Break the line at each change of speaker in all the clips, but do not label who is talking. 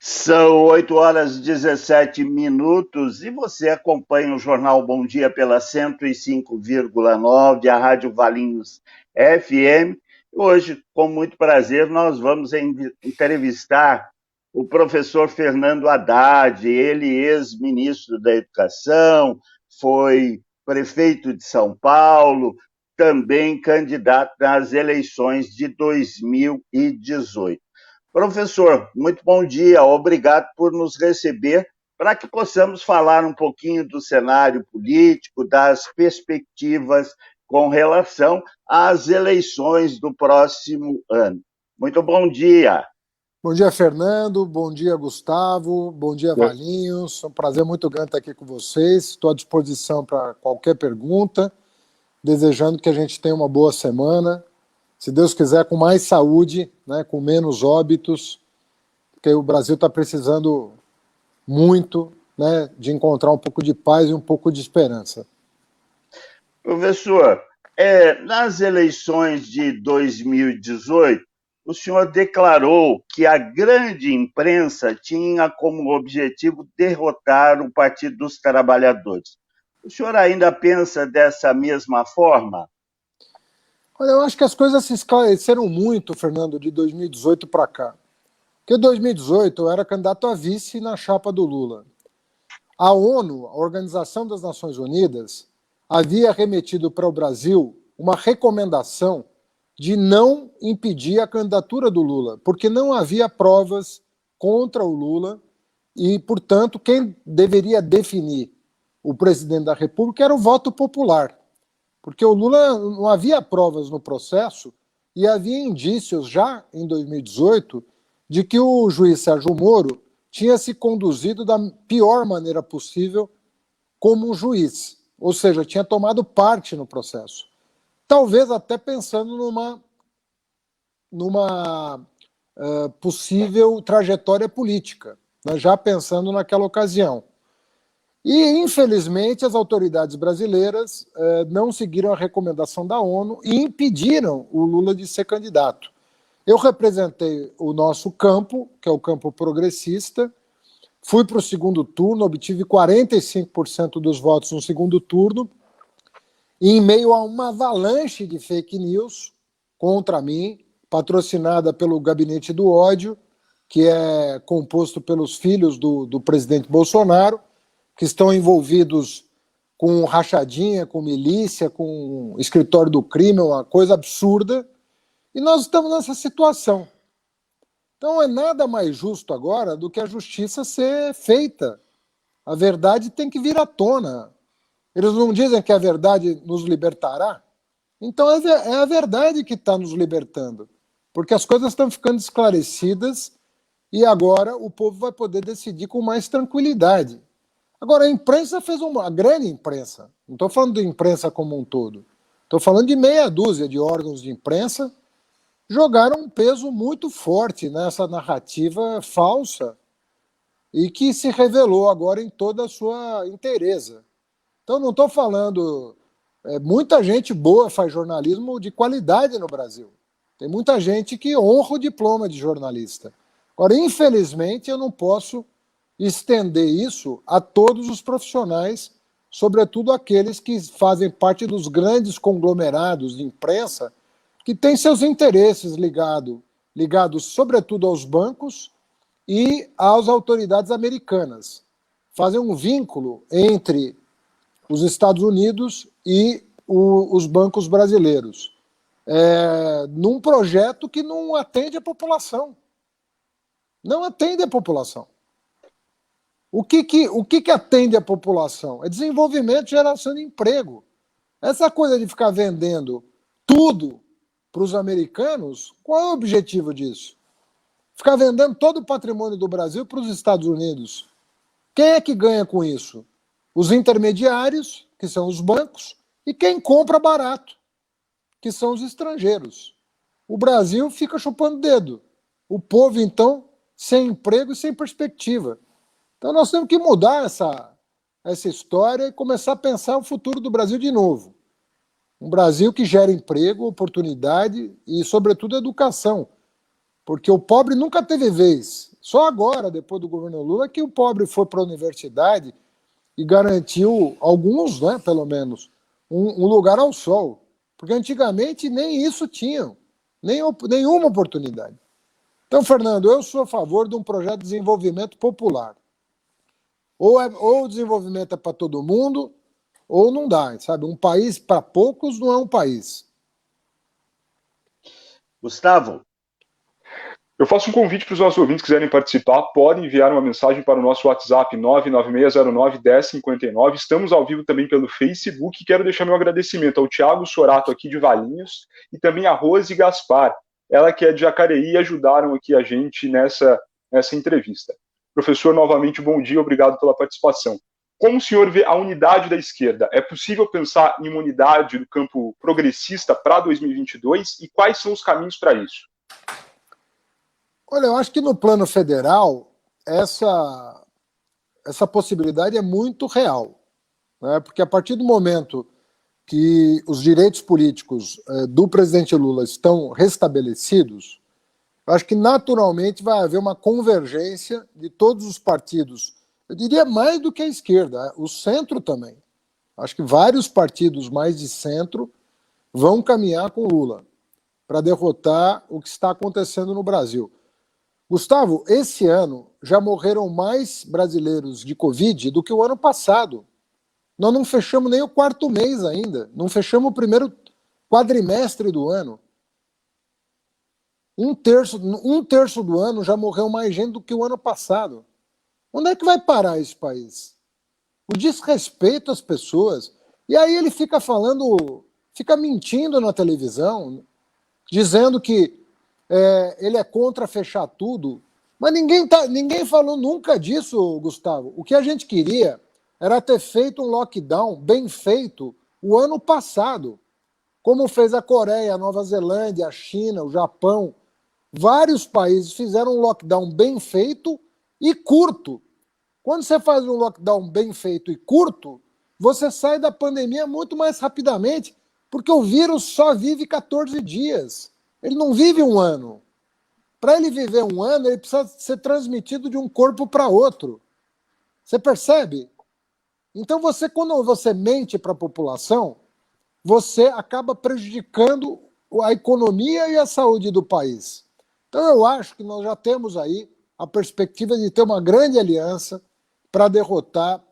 São 8 horas e 17 minutos e você acompanha o Jornal Bom Dia pela 105,9, a Rádio Valinhos FM. Hoje, com muito prazer, nós vamos entrevistar o professor Fernando Haddad, ele ex-ministro da Educação, foi prefeito de São Paulo, também candidato nas eleições de 2018. Professor, muito bom dia, obrigado por nos receber, para que possamos falar um pouquinho do cenário político, das perspectivas com relação às eleições do próximo ano. Muito bom dia.
Bom dia, Fernando. Bom dia, Gustavo. Bom dia, Valinhos. É um prazer muito grande estar aqui com vocês. Estou à disposição para qualquer pergunta, desejando que a gente tenha uma boa semana. Se Deus quiser, com mais saúde, né, com menos óbitos, porque o Brasil está precisando muito, né, de encontrar um pouco de paz e um pouco de esperança.
Professor, nas eleições de 2018, o senhor declarou que a grande imprensa tinha como objetivo derrotar o Partido dos Trabalhadores. O senhor ainda pensa dessa mesma forma?
Olha, eu acho que as coisas se esclareceram muito, Fernando, de 2018 para cá. Porque em 2018 eu era candidato a vice na chapa do Lula. A ONU, a Organização das Nações Unidas, havia remetido para o Brasil uma recomendação de não impedir a candidatura do Lula, porque não havia provas contra o Lula e, portanto, quem deveria definir o presidente da República era o voto popular. Porque o Lula não havia provas no processo e havia indícios já em 2018 de que o juiz Sérgio Moro tinha se conduzido da pior maneira possível como um juiz, ou seja, tinha tomado parte no processo. Talvez até pensando numa possível trajetória política, né, já pensando naquela ocasião. E, infelizmente, as autoridades brasileiras não seguiram a recomendação da ONU e impediram o Lula de ser candidato. Eu representei o nosso campo, que é o campo progressista, fui para o segundo turno, obtive 45% dos votos no segundo turno, e em meio a uma avalanche de fake news contra mim, patrocinada pelo Gabinete do Ódio, que é composto pelos filhos do presidente Bolsonaro, que estão envolvidos com rachadinha, com milícia, com escritório do crime, uma coisa absurda, e nós estamos nessa situação. Então é nada mais justo agora do que a justiça ser feita. A verdade tem que vir à tona. Eles não dizem que a verdade nos libertará? Então é a verdade que está nos libertando, porque as coisas estão ficando esclarecidas e agora o povo vai poder decidir com mais tranquilidade. Agora, a imprensa fez a grande imprensa, não estou falando de imprensa como um todo, estou falando de meia dúzia de órgãos de imprensa, jogaram um peso muito forte nessa narrativa falsa e que se revelou agora em toda a sua inteireza. Então, não estou falando... muita gente boa faz jornalismo de qualidade no Brasil. Tem muita gente que honra o diploma de jornalista. Agora, infelizmente, eu não posso estender isso a todos os profissionais, sobretudo aqueles que fazem parte dos grandes conglomerados de imprensa, que têm seus interesses ligados sobretudo aos bancos e às autoridades americanas. Fazem um vínculo entre os Estados Unidos e os bancos brasileiros, num projeto que não atende a população. Não atende a população. O que atende a população? É desenvolvimento e geração de emprego. Essa coisa de ficar vendendo tudo para os americanos, qual é o objetivo disso? Ficar vendendo todo o patrimônio do Brasil para os Estados Unidos. Quem é que ganha com isso? Os intermediários, que são os bancos, e quem compra barato, que são os estrangeiros. O Brasil fica chupando dedo. O povo, então, sem emprego e sem perspectiva. Então nós temos que mudar essa história e começar a pensar o futuro do Brasil de novo. Um Brasil que gera emprego, oportunidade e, sobretudo, educação. porque o pobre nunca teve vez. Só agora, depois do governo Lula, que o pobre foi para a universidade e garantiu, alguns, né, pelo menos, um lugar ao sol. Porque antigamente nem isso tinham, nenhuma oportunidade. Então, Fernando, eu sou a favor de um projeto de desenvolvimento popular. Ou o desenvolvimento é para todo mundo, ou não dá, sabe? Um país para poucos não é um país.
Gustavo?
Eu faço um convite para os nossos ouvintes que quiserem participar, podem enviar uma mensagem para o nosso WhatsApp 996091059. Estamos ao vivo também pelo Facebook. Quero deixar meu agradecimento ao Thiago Sorato aqui de Valinhos e também a Rose Gaspar, ela que é de Jacareí, ajudaram aqui a gente nessa entrevista. Professor, novamente, bom dia, obrigado pela participação. Como o senhor vê a unidade da esquerda? É possível pensar em uma unidade do campo progressista para 2022 e quais são os caminhos para isso?
Olha, eu acho que no plano federal essa possibilidade é muito real, né? Porque a partir do momento que os direitos políticos do presidente Lula estão restabelecidos, eu acho que naturalmente vai haver uma convergência de todos os partidos, eu diria mais do que a esquerda, o centro também. Acho que vários partidos mais de centro vão caminhar com Lula para derrotar o que está acontecendo no Brasil. Gustavo, esse ano já morreram mais brasileiros de Covid do que o ano passado. Nós não fechamos nem o quarto mês ainda, não fechamos o primeiro quadrimestre do ano. Um terço do ano já morreu mais gente do que o ano passado. Onde é que vai parar esse país? O desrespeito às pessoas. E aí ele fica mentindo na televisão, dizendo que ele é contra fechar tudo, mas ninguém falou nunca disso, Gustavo. O que a gente queria era ter feito um lockdown bem feito o ano passado, como fez a Coreia, a Nova Zelândia, a China, o Japão. Vários países fizeram um lockdown bem feito e curto. Quando você faz um lockdown bem feito e curto, você sai da pandemia muito mais rapidamente, porque o vírus só vive 14 dias. Ele não vive um ano. Para ele viver um ano, ele precisa ser transmitido de um corpo para outro. Você percebe? Então, quando você mente para a população, você acaba prejudicando a economia e a saúde do país. Então, eu acho que nós já temos aí a perspectiva de ter uma grande aliança para derrotar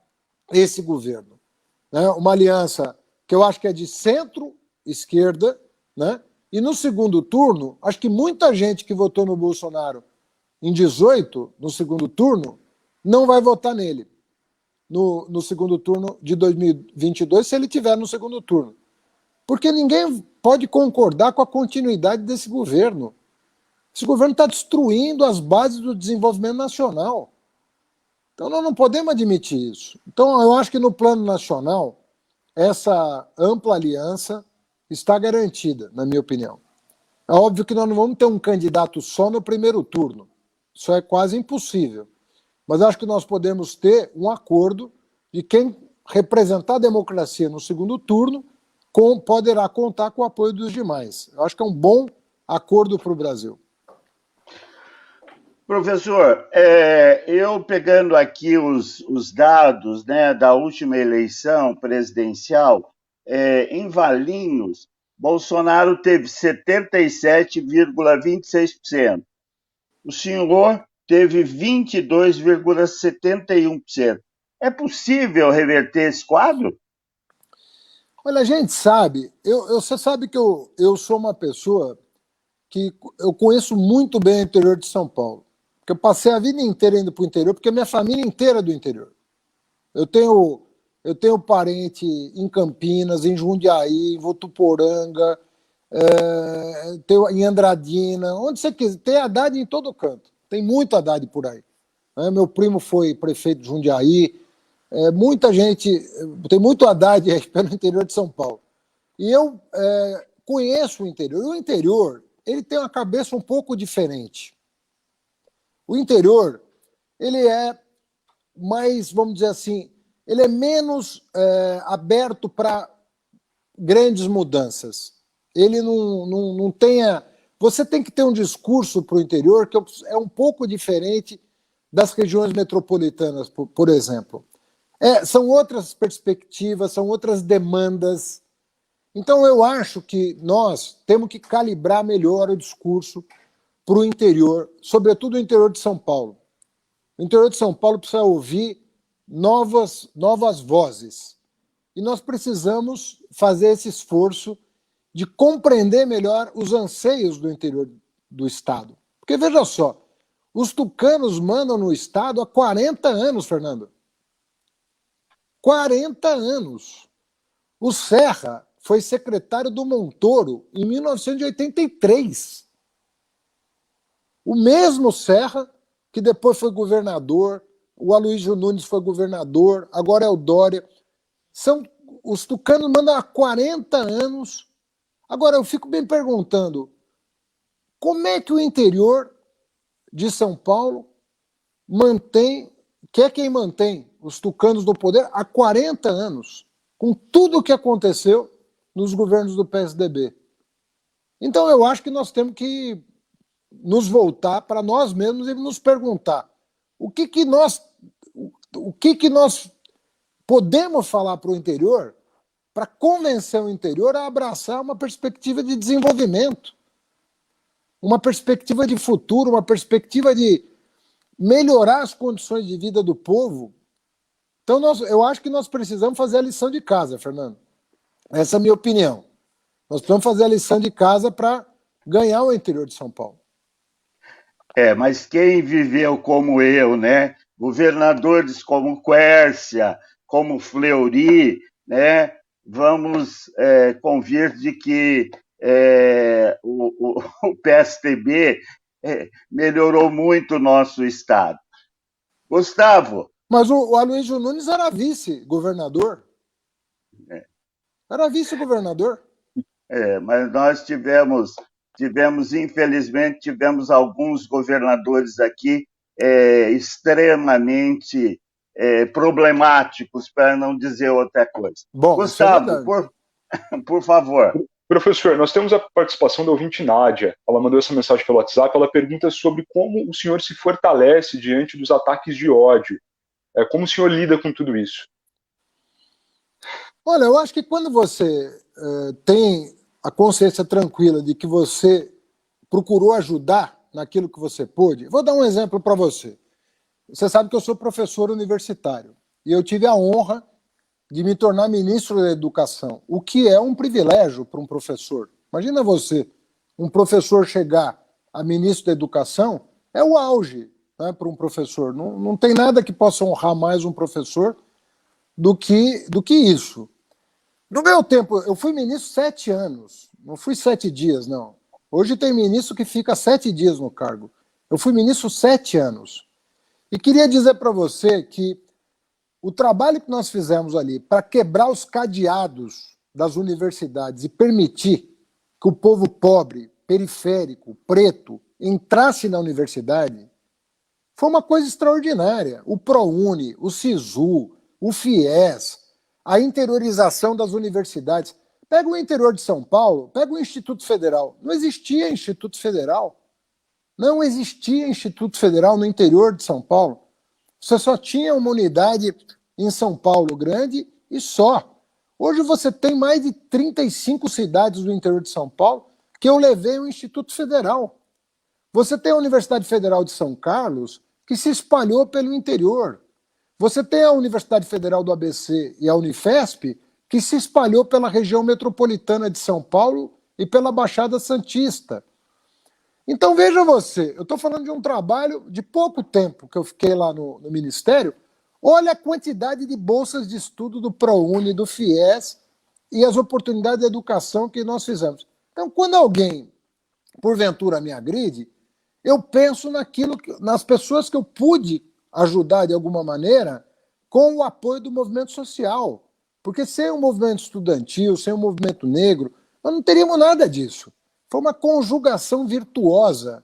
esse governo. Né? Uma aliança que eu acho que é de centro-esquerda, né? E no segundo turno, acho que muita gente que votou no Bolsonaro em 18, no segundo turno, não vai votar nele no segundo turno de 2022, se ele estiver no segundo turno. Porque ninguém pode concordar com a continuidade desse governo. Esse governo está destruindo as bases do desenvolvimento nacional. Então nós não podemos admitir isso. Então eu acho que no plano nacional, essa ampla aliança está garantida, na minha opinião. É óbvio que nós não vamos ter um candidato só no primeiro turno. Isso é quase impossível. Mas acho que nós podemos ter um acordo de quem representar a democracia no segundo turno poderá contar com o apoio dos demais. Eu acho que é um bom acordo para o Brasil.
Professor, eu pegando aqui os dados, né, da última eleição presidencial, em Valinhos, Bolsonaro teve 77,26%. O senhor teve 22,71%. É possível reverter esse quadro?
Olha, a gente sabe, você sabe que eu sou uma pessoa que eu conheço muito bem o interior de São Paulo. Porque eu passei a vida inteira indo para o interior, porque a minha família inteira é do interior. Eu tenho parente em Campinas, em Jundiaí, em Votuporanga, em Andradina, onde você quiser. Tem Haddad em todo canto. Tem muito Haddad por aí. Meu primo foi prefeito de Jundiaí. Muita gente, tem muito Haddad aí pelo interior de São Paulo. E eu conheço o interior. E o interior, ele tem uma cabeça um pouco diferente. O interior, ele é mais, vamos dizer assim, ele é menos aberto para grandes mudanças. Ele não tem você tem que ter um discurso para o interior que é um pouco diferente das regiões metropolitanas, por exemplo. São outras perspectivas, são outras demandas. Então, eu acho que nós temos que calibrar melhor o discurso para o interior, sobretudo o interior de São Paulo. O interior de São Paulo precisa ouvir novas vozes. E nós precisamos fazer esse esforço de compreender melhor os anseios do interior do Estado. Porque, veja só, os tucanos mandam no Estado há 40 anos, Fernando. 40 anos. O Serra foi secretário do Montoro em 1983. O mesmo Serra, que depois foi governador, o Aloysio Nunes foi governador, agora é o Dória. Os tucanos mandam há 40 anos. Agora, eu fico me perguntando, como é que o interior de São Paulo quer quem mantém os tucanos no poder há 40 anos, com tudo o que aconteceu nos governos do PSDB. Então, eu acho que nós temos que nos voltar para nós mesmos e nos perguntar o que nós podemos falar para o interior para convencer o interior a abraçar uma perspectiva de desenvolvimento, uma perspectiva de futuro, uma perspectiva de melhorar as condições de vida do povo. Então, eu acho que nós precisamos fazer a lição de casa, Fernando. Essa é a minha opinião. Nós precisamos fazer a lição de casa para ganhar o interior de São Paulo.
Mas quem viveu como eu, né? Governadores como Quércia, como Fleury, né? Vamos convir de que o PSDB melhorou muito o nosso Estado. Gustavo.
Mas o Aloysio Nunes era vice-governador. Era vice-governador.
Mas nós tivemos, infelizmente, alguns governadores aqui extremamente problemáticos, para não dizer outra coisa.
Bom,
Gustavo, por favor.
Professor, nós temos a participação da ouvinte Nádia. Ela mandou essa mensagem pelo WhatsApp. Ela pergunta sobre como o senhor se fortalece diante dos ataques de ódio. Como o senhor lida com tudo isso?
Olha, eu acho que quando você tem a consciência tranquila de que você procurou ajudar naquilo que você pôde. Vou dar um exemplo para você. Você sabe que eu sou professor universitário e eu tive a honra de me tornar ministro da Educação, o que é um privilégio para um professor. Imagina você, um professor chegar a ministro da Educação, é o auge, né, para um professor. Não tem nada que possa honrar mais um professor do que isso. No meu tempo, eu fui ministro 7 anos, não fui 7 dias, não. Hoje tem ministro que fica 7 dias no cargo. Eu fui ministro 7 anos. E queria dizer para você que o trabalho que nós fizemos ali para quebrar os cadeados das universidades e permitir que o povo pobre, periférico, preto, entrasse na universidade, foi uma coisa extraordinária. O ProUni, o SISU, o FIES, a interiorização das universidades. Pega o interior de São Paulo, pega o Instituto Federal. Não existia Instituto Federal. Não existia Instituto Federal no interior de São Paulo. Você só tinha uma unidade em São Paulo grande e só. Hoje você tem mais de 35 cidades do interior de São Paulo que eu levei ao Instituto Federal. Você tem a Universidade Federal de São Carlos, que se espalhou pelo interior. Você tem a Universidade Federal do ABC e a Unifesp, que se espalhou pela região metropolitana de São Paulo e pela Baixada Santista. Então, veja você, eu estou falando de um trabalho de pouco tempo que eu fiquei lá no Ministério. Olha a quantidade de bolsas de estudo do ProUni, do FIES e as oportunidades de educação que nós fizemos. Então, quando alguém, porventura, me agride, eu penso nas pessoas que eu pude ajudar de alguma maneira com o apoio do movimento social. Porque sem o movimento estudantil, sem o movimento negro, nós não teríamos nada disso. Foi uma conjugação virtuosa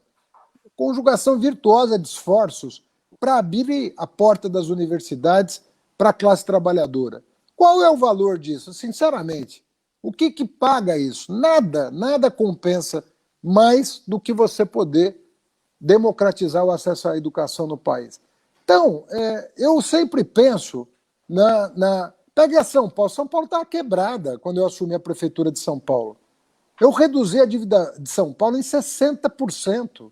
de esforços para abrir a porta das universidades para a classe trabalhadora. Qual é o valor disso? Sinceramente, o que paga isso? Nada compensa mais do que você poder democratizar o acesso à educação no país. Então, eu sempre penso Pegue a São Paulo. São Paulo estava quebrada quando eu assumi a prefeitura de São Paulo. Eu reduzi a dívida de São Paulo em 60%.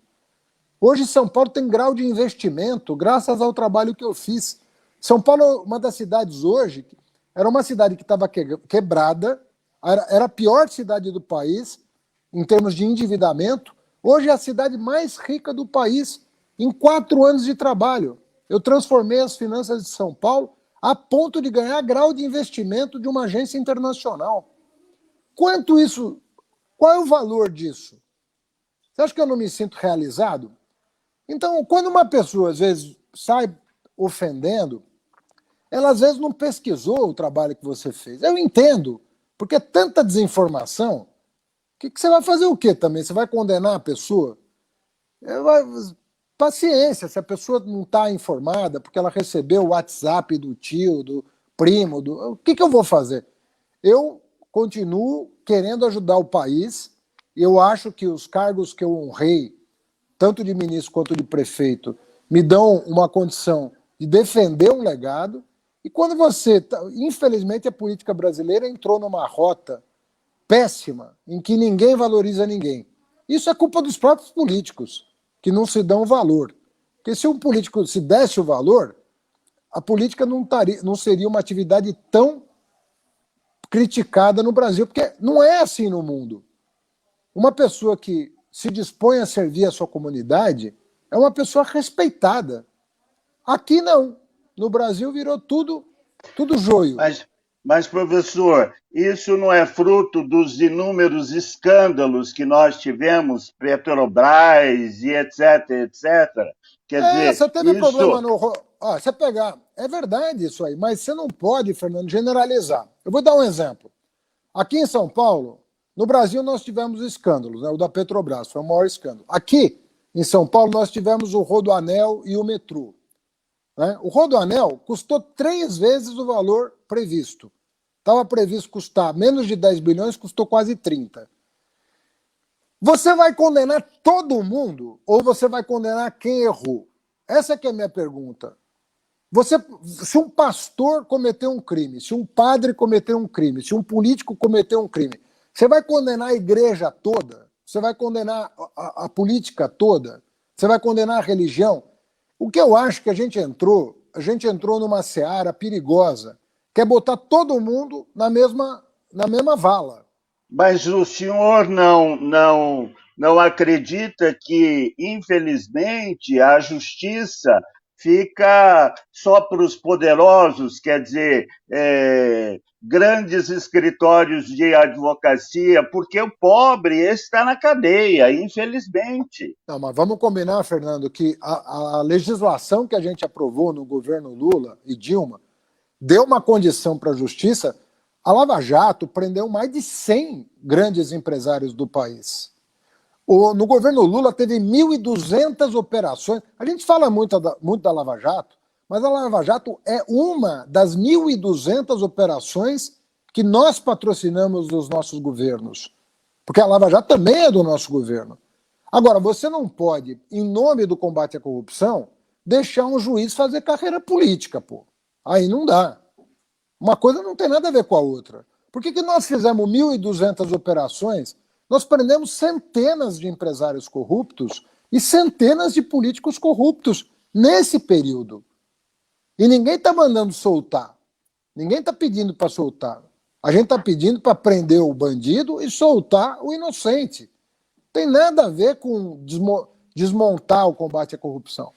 Hoje, São Paulo tem grau de investimento graças ao trabalho que eu fiz. São Paulo é uma das cidades hoje, era uma cidade que estava quebrada, era a pior cidade do país em termos de endividamento. Hoje é a cidade mais rica do país em 4 anos de trabalho. Eu transformei as finanças de São Paulo a ponto de ganhar grau de investimento de uma agência internacional. Quanto isso? Qual é o valor disso? Você acha que eu não me sinto realizado? Então, quando uma pessoa, às vezes, sai ofendendo, ela, às vezes, não pesquisou o trabalho que você fez. Eu entendo, porque é tanta desinformação, que você vai fazer o quê também? Você vai condenar a pessoa? Paciência, se a pessoa não está informada, porque ela recebeu o WhatsApp do tio, do primo, o que eu vou fazer? Eu continuo querendo ajudar o país, e eu acho que os cargos que eu honrei, tanto de ministro quanto de prefeito, me dão uma condição de defender um legado, e quando você... Infelizmente, a política brasileira entrou numa rota péssima, em que ninguém valoriza ninguém. Isso é culpa dos próprios políticos, que não se dão valor. Porque se um político se desse o valor, a política não seria uma atividade tão criticada no Brasil, porque não é assim no mundo. Uma pessoa que se dispõe a servir a sua comunidade é uma pessoa respeitada. Aqui não. No Brasil virou tudo joio.
Mas, professor, isso não é fruto dos inúmeros escândalos que nós tivemos, Petrobras e etc, etc? Quer dizer,
você teve
isso...
problema no... você pegar... É verdade isso aí, mas você não pode, Fernando, generalizar. Eu vou dar um exemplo. Aqui em São Paulo, no Brasil nós tivemos escândalos, né? O da Petrobras foi o maior escândalo. Aqui, em São Paulo, nós tivemos o Rodoanel e o metrô. Né? O Rodoanel custou 3 vezes o valor previsto. Estava previsto custar menos de 10 bilhões, custou quase 30. Você vai condenar todo mundo ou você vai condenar quem errou? Essa que é a minha pergunta. Se um pastor cometeu um crime, se um padre cometeu um crime, se um político cometeu um crime, você vai condenar a igreja toda? Você vai condenar a política toda? Você vai condenar a religião? O que eu acho que a gente entrou numa seara perigosa, que é botar todo mundo na mesma vala.
Mas o senhor não acredita que, infelizmente, a justiça fica só para os poderosos, quer dizer, grandes escritórios de advocacia, porque o pobre está na cadeia, infelizmente.
Não, mas vamos combinar, Fernando, que a legislação que a gente aprovou no governo Lula e Dilma deu uma condição para a justiça. A Lava Jato prendeu mais de 100 grandes empresários do país. No governo Lula teve 1.200 operações. A gente fala muito da Lava Jato, mas a Lava Jato é uma das 1.200 operações que nós patrocinamos nos nossos governos. Porque a Lava Jato também é do nosso governo. Agora, você não pode, em nome do combate à corrupção, deixar um juiz fazer carreira política, pô. Aí não dá. Uma coisa não tem nada a ver com a outra. Por que nós fizemos 1.200 operações? Nós prendemos centenas de empresários corruptos e centenas de políticos corruptos nesse período. E ninguém está mandando soltar. Ninguém está pedindo para soltar. A gente está pedindo para prender o bandido e soltar o inocente. Tem nada a ver com desmontar o combate à corrupção.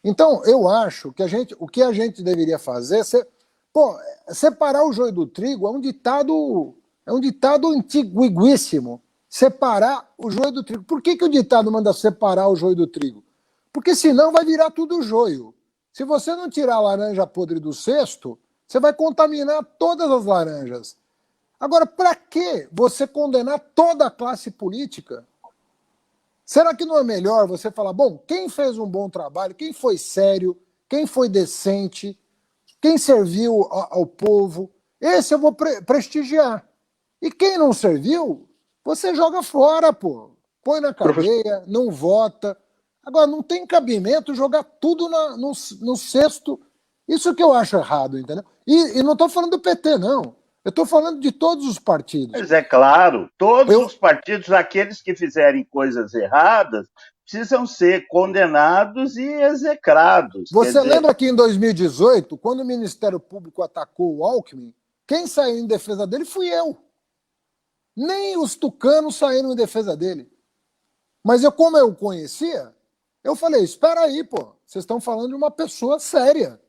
Então, eu acho que o que a gente deveria fazer é separar o joio do trigo. É um ditado antiguíssimo. Separar o joio do trigo. Por que o ditado manda separar o joio do trigo? Porque senão vai virar tudo joio. Se você não tirar a laranja podre do cesto, você vai contaminar todas as laranjas. Agora, para que você condenar toda a classe política? Será que não é melhor você falar, bom, quem fez um bom trabalho, quem foi sério, quem foi decente, quem serviu ao povo, esse eu vou prestigiar. E quem não serviu, você joga fora, pô. põe na cadeia, não vota. Agora, não tem cabimento jogar tudo no cesto. Isso que eu acho errado, entendeu? E não estou falando do PT, não. Eu estou falando de todos os partidos.
Mas é claro, todos os partidos, aqueles que fizerem coisas erradas, precisam ser condenados e execrados.
Você lembra que em 2018, quando o Ministério Público atacou o Alckmin, quem saiu em defesa dele fui eu. Nem os tucanos saíram em defesa dele. Mas como eu conhecia, eu falei, espera aí, pô, vocês estão falando de uma pessoa séria.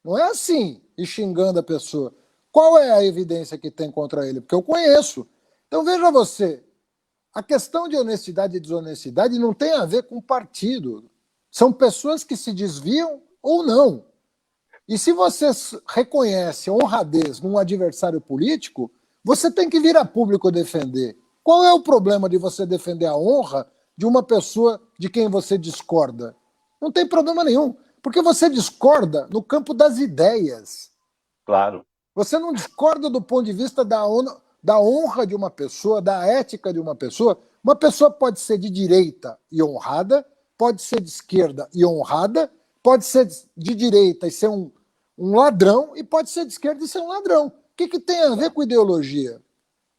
Não é assim, e xingando a pessoa. Qual é a evidência que tem contra ele? Porque eu conheço. Então veja você, a questão de honestidade e desonestidade não tem a ver com partido. São pessoas que se desviam ou não. E se você reconhece honradez num adversário político, você tem que vir a público defender. Qual é o problema de você defender a honra de uma pessoa de quem você discorda? Não tem problema nenhum, porque você discorda no campo das ideias.
Claro.
Você não discorda do ponto de vista da honra de uma pessoa, da ética de uma pessoa. Uma pessoa pode ser de direita e honrada, pode ser de esquerda e honrada, pode ser de direita e ser um ladrão, e pode ser de esquerda e ser um ladrão. O que tem a ver com ideologia?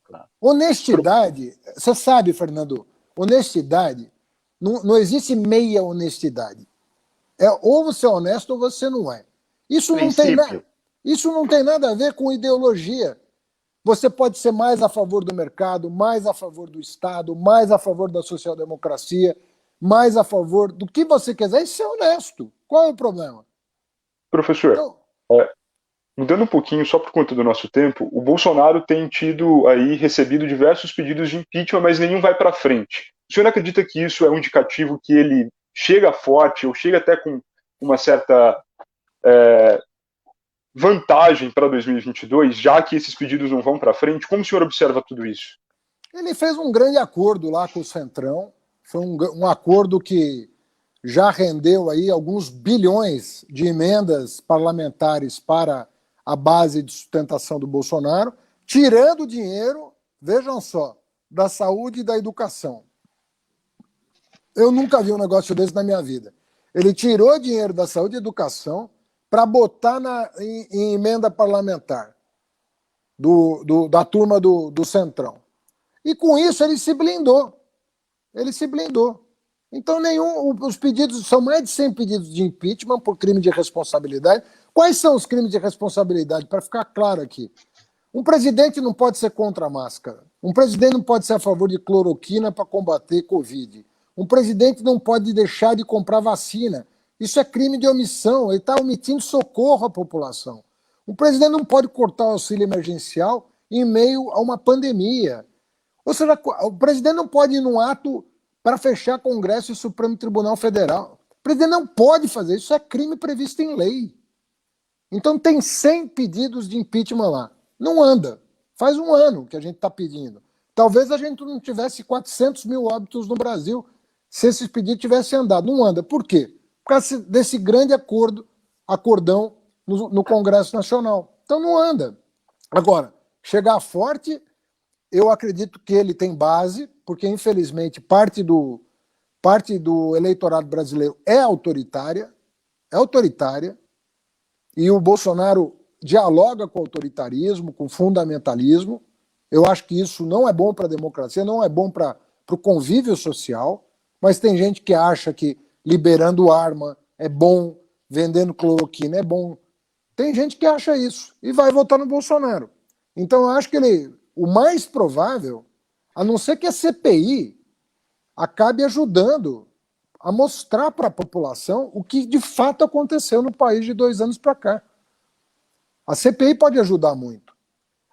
Claro. Honestidade, você sabe, Fernando, honestidade, não existe meia honestidade. Ou você é honesto ou você não é. Isso não tem nada a ver com ideologia. Você pode ser mais a favor do mercado, mais a favor do Estado, mais a favor da social-democracia, mais a favor do que você quiser e ser honesto. Qual é o problema?
Professor, então, mudando um pouquinho só por conta do nosso tempo, o Bolsonaro tem recebido diversos pedidos de impeachment, mas nenhum vai para frente. O senhor acredita que isso é um indicativo que ele chega forte, ou chega até com uma certa vantagem para 2022, já que esses pedidos não vão para frente? Como o senhor observa tudo isso?
Ele fez um grande acordo lá com o Centrão, foi um acordo que já rendeu aí alguns bilhões de emendas parlamentares para a base de sustentação do Bolsonaro, tirando dinheiro, vejam só, da saúde e da educação. Eu nunca vi um negócio desse na minha vida. Ele tirou dinheiro da saúde e educação para botar em emenda parlamentar da turma do Centrão. E com isso ele se blindou. Ele se blindou. Então, os pedidos, são mais de 100 pedidos de impeachment por crime de responsabilidade. Quais são os crimes de responsabilidade? Para ficar claro aqui. Um presidente não pode ser contra a máscara. Um presidente não pode ser a favor de cloroquina para combater Covid. Um presidente não pode deixar de comprar vacina. Isso é crime de omissão. Ele está omitindo socorro à população. Um presidente não pode cortar o auxílio emergencial em meio a uma pandemia. Ou seja, o presidente não pode ir num ato para fechar Congresso e Supremo Tribunal Federal. O presidente não pode fazer isso, é crime previsto em lei. Então tem 100 pedidos de impeachment lá. Não anda. Faz um ano que a gente está pedindo. Talvez a gente não tivesse 400 mil óbitos no Brasil se esses pedidos tivessem andado. Não anda. Por quê? Por causa desse grande acordão no Congresso Nacional. Então não anda. Agora, chegar forte, eu acredito que ele tem base, porque, infelizmente, parte do eleitorado brasileiro é autoritária, e o Bolsonaro dialoga com o autoritarismo, com o fundamentalismo. Eu acho que isso não é bom para a democracia, não é bom para o convívio social, mas tem gente que acha que liberando arma é bom, vendendo cloroquina é bom. Tem gente que acha isso e vai votar no Bolsonaro. Então, eu acho que o mais provável, a não ser que a CPI acabe ajudando a mostrar para a população o que de fato aconteceu no país de 2 anos para cá. A CPI pode ajudar muito.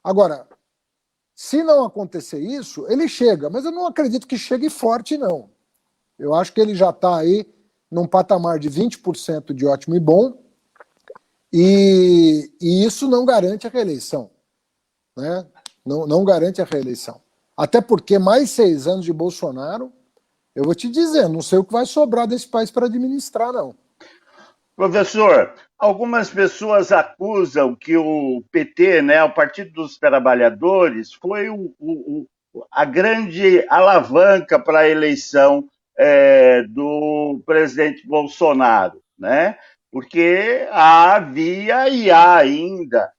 Agora, se não acontecer isso, ele chega, mas eu não acredito que chegue forte, não. Eu acho que ele já está aí num patamar de 20% de ótimo e bom, e isso não garante a reeleição, né? Não garante a reeleição. Até porque mais 6 anos de Bolsonaro, eu vou te dizer, não sei o que vai sobrar desse país para administrar, não.
Professor, algumas pessoas acusam que o PT, né, o Partido dos Trabalhadores, foi o a grande alavanca para a eleição do presidente Bolsonaro, né? Porque havia e há ainda.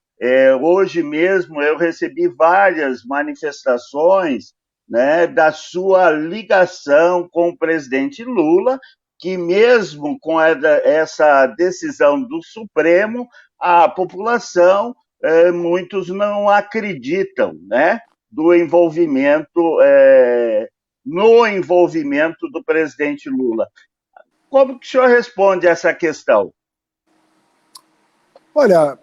Hoje mesmo eu recebi várias manifestações, né, da sua ligação com o presidente Lula, que mesmo com essa decisão do Supremo, a população, muitos não acreditam, né, do envolvimento, no envolvimento do presidente Lula. Como que o senhor responde a essa questão?
Olha,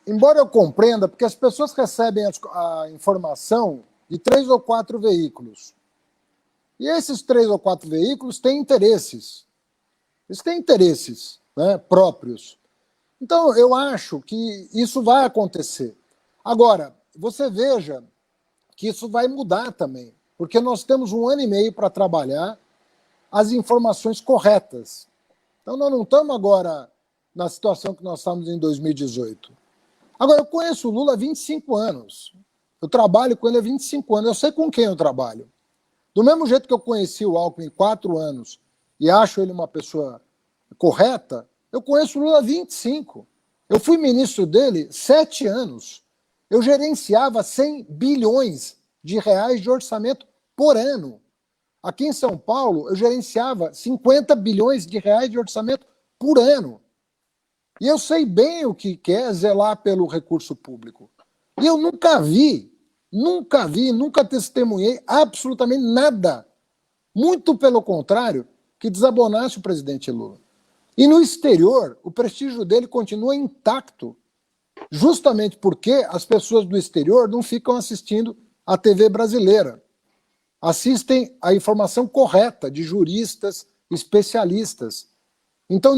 embora eu compreenda, porque as pessoas recebem a informação de 3 ou 4 veículos. E esses 3 ou 4 veículos têm interesses. Eles têm interesses, né, próprios. Então, eu acho que isso vai acontecer. Agora, você veja que isso vai mudar também, porque nós temos 1 ano e meio para trabalhar as informações corretas. Então, nós não estamos agora na situação que nós estávamos em 2018. Agora, eu conheço o Lula há 25 anos. Eu trabalho com ele há 25 anos. Eu sei com quem eu trabalho. Do mesmo jeito que eu conheci o Alckmin 4 anos e acho ele uma pessoa correta, eu conheço o Lula há 25. Eu fui ministro dele 7 anos. Eu gerenciava 100 bilhões de reais de orçamento por ano. Aqui em São Paulo, eu gerenciava 50 bilhões de reais de orçamento por ano. E eu sei bem o que é zelar pelo recurso público. E eu nunca testemunhei absolutamente nada. Muito pelo contrário, que desabonasse o presidente Lula. E no exterior, o prestígio dele continua intacto, justamente porque as pessoas do exterior não ficam assistindo a TV brasileira. Assistem a informação correta de juristas, especialistas. Então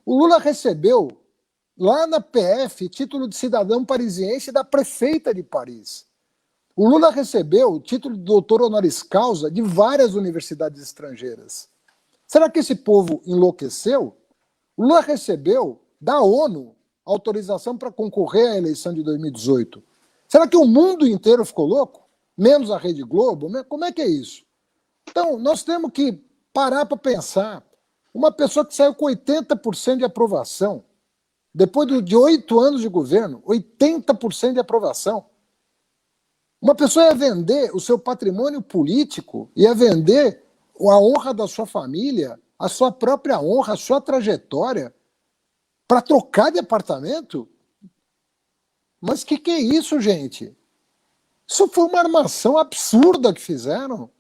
o Lula recebeu lá na PF título de cidadão parisiense da prefeita de Paris. O Lula recebeu o título de doutor honoris causa de várias universidades estrangeiras. Será que esse povo enlouqueceu? O Lula recebeu da ONU autorização para concorrer à eleição de 2018. Será que o mundo inteiro ficou louco? Menos a Rede Globo? Como é que é isso? Então, nós temos que parar para pensar. Uma pessoa que saiu com 80% de aprovação, depois de 8 anos de governo, 80% de aprovação. Uma pessoa ia vender o seu patrimônio político, ia vender a honra da sua família, a sua própria honra, a sua trajetória, para trocar de apartamento? Mas que é isso, gente? Isso foi uma armação absurda que fizeram.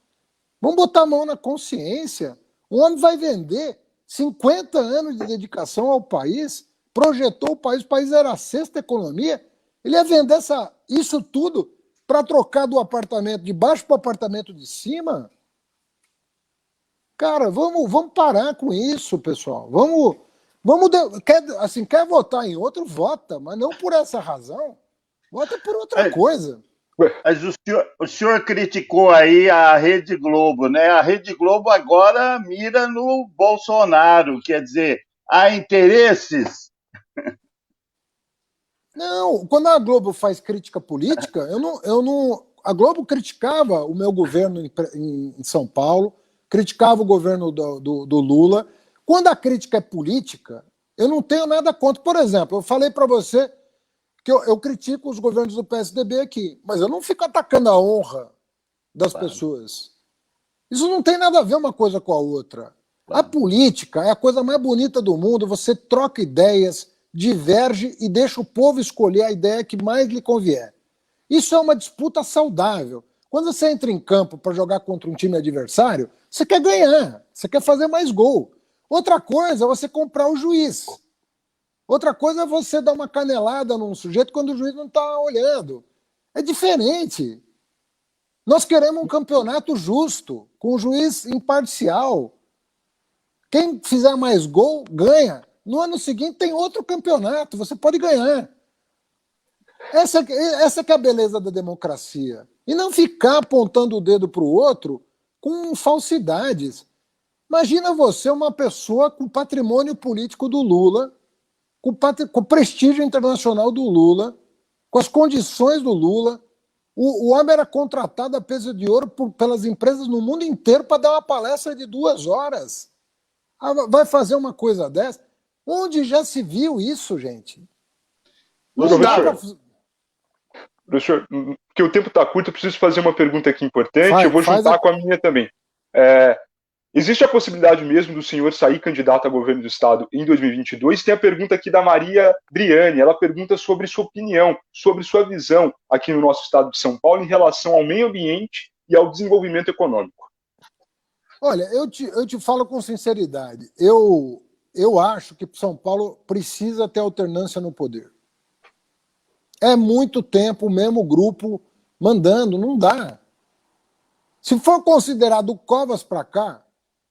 Vamos botar a mão na consciência. O homem vai vender 50 anos de dedicação ao país, projetou o país era a 6ª economia, ele ia vender isso tudo para trocar do apartamento de baixo para o apartamento de cima? Cara, vamos parar com isso, pessoal. Quer votar em outro, vota, mas não por essa razão. Vota por outra coisa.
Mas o senhor criticou aí a Rede Globo, né? A Rede Globo agora mira no Bolsonaro, quer dizer, há interesses?
Não, quando a Globo faz crítica política, a Globo criticava o meu governo em São Paulo, criticava o governo do Lula. Quando a crítica é política, eu não tenho nada contra. Por exemplo, eu falei para você que eu critico os governos do PSDB aqui, mas eu não fico atacando a honra das pessoas. Isso não tem nada a ver uma coisa com a outra. A política é a coisa mais bonita do mundo, você troca ideias, diverge e deixa o povo escolher a ideia que mais lhe convier. Isso é uma disputa saudável. Quando você entra em campo para jogar contra um time adversário, você quer ganhar, você quer fazer mais gol. Outra coisa é você comprar o juiz. Outra coisa é você dar uma canelada num sujeito quando o juiz não está olhando. É diferente. Nós queremos um campeonato justo, com um juiz imparcial. Quem fizer mais gol, ganha. No ano seguinte tem outro campeonato, você pode ganhar. Essa que é a beleza da democracia. E não ficar apontando o dedo para o outro com falsidades. Imagina você, uma pessoa com patrimônio político do Lula, com o prestígio internacional do Lula, com as condições do Lula, O homem era contratado a peso de ouro pelas empresas no mundo inteiro para dar uma palestra de 2 horas. Vai fazer uma coisa dessa? Onde já se viu isso, gente?
Não dá pra... Professor, porque o tempo está curto, eu preciso fazer uma pergunta aqui importante, eu vou juntar com a minha também. Existe a possibilidade mesmo do senhor sair candidato a governo do Estado em 2022? Tem a pergunta aqui da Maria Briani, ela pergunta sobre sua opinião, sobre sua visão aqui no nosso Estado de São Paulo em relação ao meio ambiente e ao desenvolvimento econômico.
Olha, eu te falo com sinceridade, eu acho que São Paulo precisa ter alternância no poder. É muito tempo o mesmo grupo mandando, não dá. Se for considerado o Covas para cá,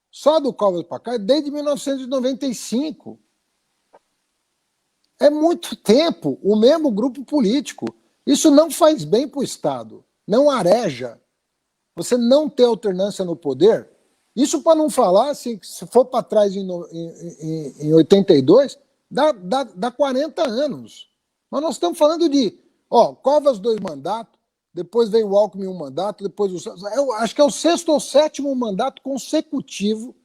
só do Covas para cá, é desde 1995. É muito tempo o mesmo grupo político. Isso não faz bem para o Estado, não areja. Você não ter alternância no poder, isso para não falar, assim, que se for para trás em 82, dá 40 anos. Mas nós estamos falando de, Covas 2 mandatos, depois veio o Alckmin 1 mandato, depois eu acho que é o 6º ou 7º mandato consecutivo,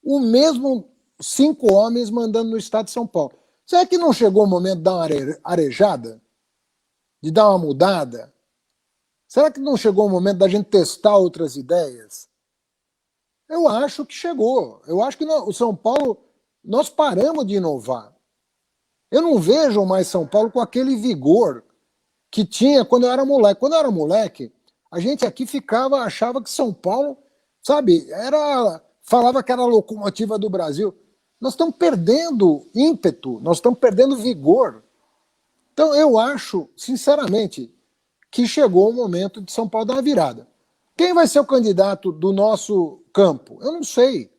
o mesmo 5 homens mandando no Estado de São Paulo. Será que não chegou o momento de dar uma arejada? De dar uma mudada? Será que não chegou o momento da gente testar outras ideias? Eu acho que chegou. Eu acho que o São Paulo, nós paramos de inovar. Eu não vejo mais São Paulo com aquele vigor que tinha quando eu era moleque. Quando eu era moleque, a gente aqui achava que São Paulo, sabe, falava que era a locomotiva do Brasil. Nós estamos perdendo ímpeto, nós estamos perdendo vigor. Então eu acho, sinceramente, que chegou o momento de São Paulo dar uma virada. Quem vai ser o candidato do nosso campo? Eu não sei.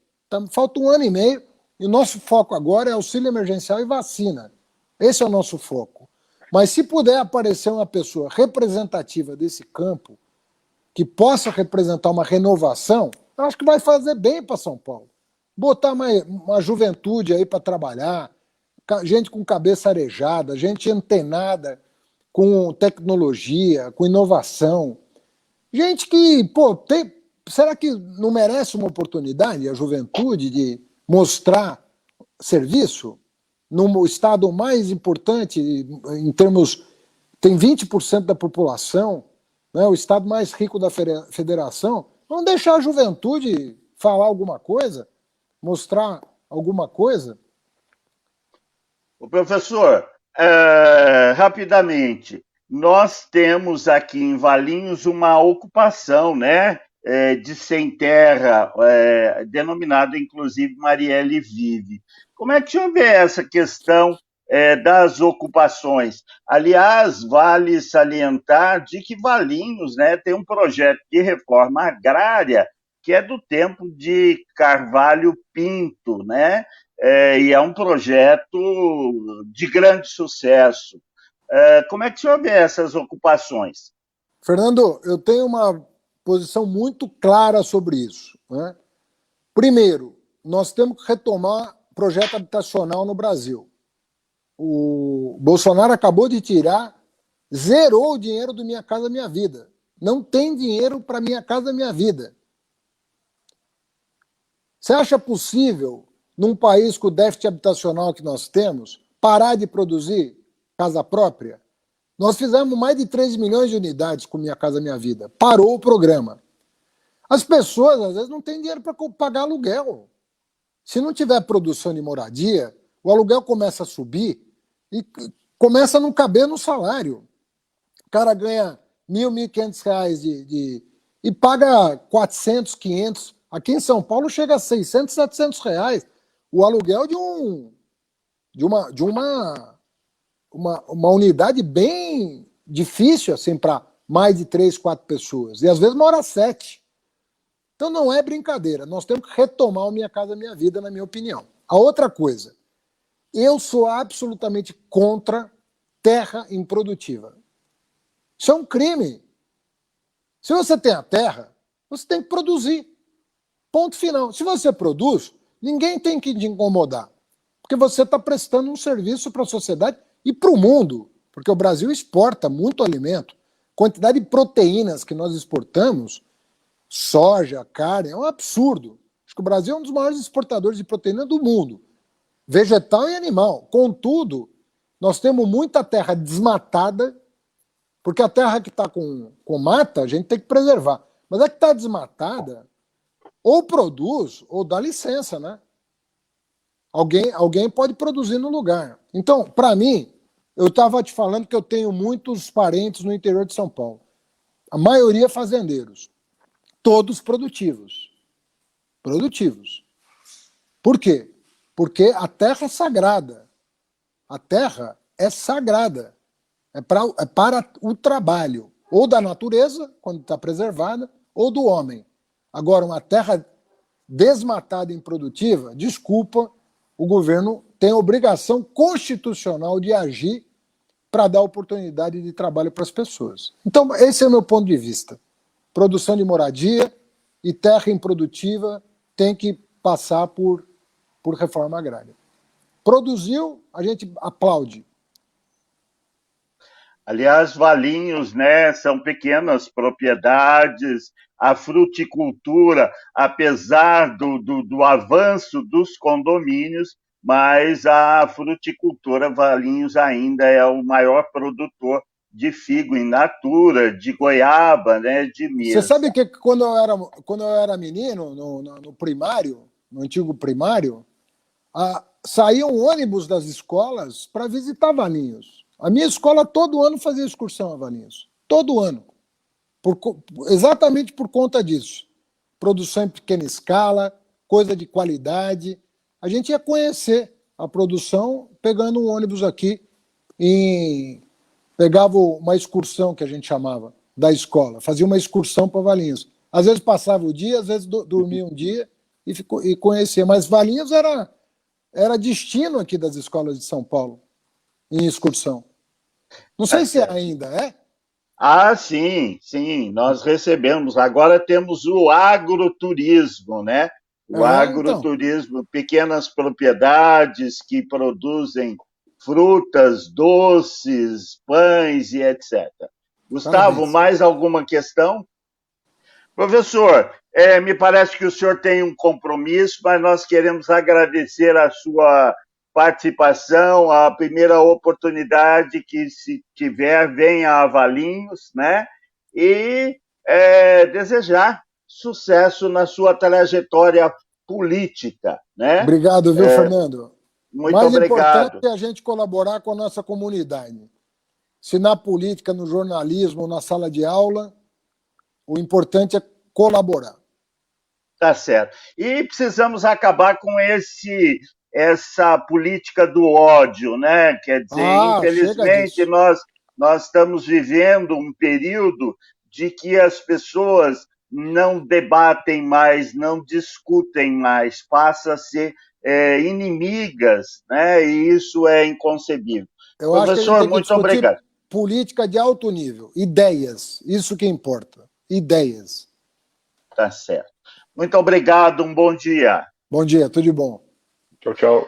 Falta 1 ano e meio e o nosso foco agora é auxílio emergencial e vacina. Esse é o nosso foco. Mas se puder aparecer uma pessoa representativa desse campo, que possa representar uma renovação, eu acho que vai fazer bem para São Paulo. Botar uma juventude aí para trabalhar, gente com cabeça arejada, gente antenada com tecnologia, com inovação. Gente que, será que não merece uma oportunidade a juventude de mostrar serviço? No estado mais importante, em termos, tem 20% da população, né, o estado mais rico da federação, vamos deixar a juventude falar alguma coisa, mostrar alguma coisa?
O professor, rapidamente, nós temos aqui em Valinhos uma ocupação, né, de sem terra, denominada inclusive Marielle Vive. Como é que o senhor vê essa questão das ocupações? Aliás, vale salientar de que Valinhos, né, tem um projeto de reforma agrária que é do tempo de Carvalho Pinto, né? E é um projeto de grande sucesso. Como é que o senhor vê essas ocupações?
Fernando, eu tenho uma posição muito clara sobre isso, né? Primeiro, nós temos que retomar o projeto habitacional no Brasil. O Bolsonaro acabou de zerou o dinheiro do Minha Casa Minha Vida. Não tem dinheiro para Minha Casa Minha Vida. Você acha possível, num país com o déficit habitacional que nós temos, parar de produzir casa própria? Nós fizemos mais de 3 milhões de unidades com Minha Casa Minha Vida. Parou o programa. As pessoas, às vezes, não têm dinheiro para pagar aluguel. Se não tiver produção de moradia, o aluguel começa a subir e começa a não caber no salário. O cara ganha R$ 1.000, R$ 1.500 e paga 400, 500. Aqui em São Paulo chega a 600, 700 reais. O aluguel de uma unidade bem difícil assim, para mais de 3, 4 pessoas. E às vezes mora 7. Então não é brincadeira. Nós temos que retomar o Minha Casa Minha Vida, na minha opinião. A outra coisa, eu sou absolutamente contra terra improdutiva. Isso é um crime. Se você tem a terra, você tem que produzir. Ponto final. Se você produz, ninguém tem que te incomodar. Porque você está prestando um serviço para a sociedade e para o mundo. Porque o Brasil exporta muito alimento. quantidade de proteínas que nós exportamos, soja, carne, é um absurdo. Acho que o Brasil é um dos maiores exportadores de proteína do mundo, vegetal e animal. Contudo, nós temos muita terra desmatada, porque a terra que está com mata, a gente tem que preservar. Mas a que está desmatada, ou produz, ou dá licença, né? Alguém pode produzir no lugar. Então, para mim, eu estava te falando que eu tenho muitos parentes no interior de São Paulo. A maioria fazendeiros. Todos produtivos. Produtivos. Por quê? Porque a terra é sagrada. A terra é sagrada. É para o trabalho. Ou da natureza, quando está preservada, ou do homem. Agora, uma terra desmatada e improdutiva, desculpa, o governo tem a obrigação constitucional de agir para dar oportunidade de trabalho para as pessoas. Então, esse é o meu ponto de vista. Produção de moradia e terra improdutiva tem que passar por reforma agrária. Produziu, a gente aplaude.
Aliás, Valinhos, né, são pequenas propriedades, a fruticultura, apesar do avanço dos condomínios, mas a fruticultura, Valinhos ainda é o maior produtor de figo in natura, de goiaba, né, de
Você
mesa.
sabe que quando eu era menino, no primário, no antigo primário, saíam ônibus das escolas para visitar Valinhos. A minha escola todo ano fazia excursão a Valinhos. Todo ano. Exatamente por conta disso. Produção em pequena escala, coisa de qualidade. A gente ia conhecer a produção pegando um ônibus aqui pegava uma excursão, que a gente chamava, da escola. Fazia uma excursão para Valinhos. Às vezes passava o dia, às vezes dormia um dia e conhecia. Mas Valinhos era destino aqui das escolas de São Paulo, em excursão. Não sei se ainda é.
Ah, sim, sim, nós recebemos. Agora temos o agroturismo, né? O agroturismo, então, pequenas propriedades que produzem frutas, doces, pães e etc. Gustavo,
Parabéns.
mais alguma questão? Professor, me parece que o senhor tem um compromisso, mas nós queremos agradecer a sua participação, a primeira oportunidade que se tiver, venha a Valinhos, né? E desejar sucesso na sua trajetória política, né?
Obrigado, viu, Fernando?
Muito
Mais
obrigado.
importante é a gente colaborar com a nossa comunidade. Se na política, no jornalismo, na sala de aula, o importante é colaborar.
Tá certo. E precisamos acabar com essa política do ódio, né? Quer dizer, infelizmente, nós estamos vivendo um período de que as pessoas não debatem mais, não discutem mais, passam a ser inimigas, né? E isso é inconcebível.
Eu
Professor,
acho que a gente tem que
muito
discutir
obrigado.
Política de alto nível, ideias, isso que importa, ideias.
Tá certo. Muito obrigado, um bom dia.
Bom dia, tudo de bom.
Tchau, tchau.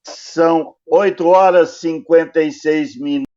São 8h56.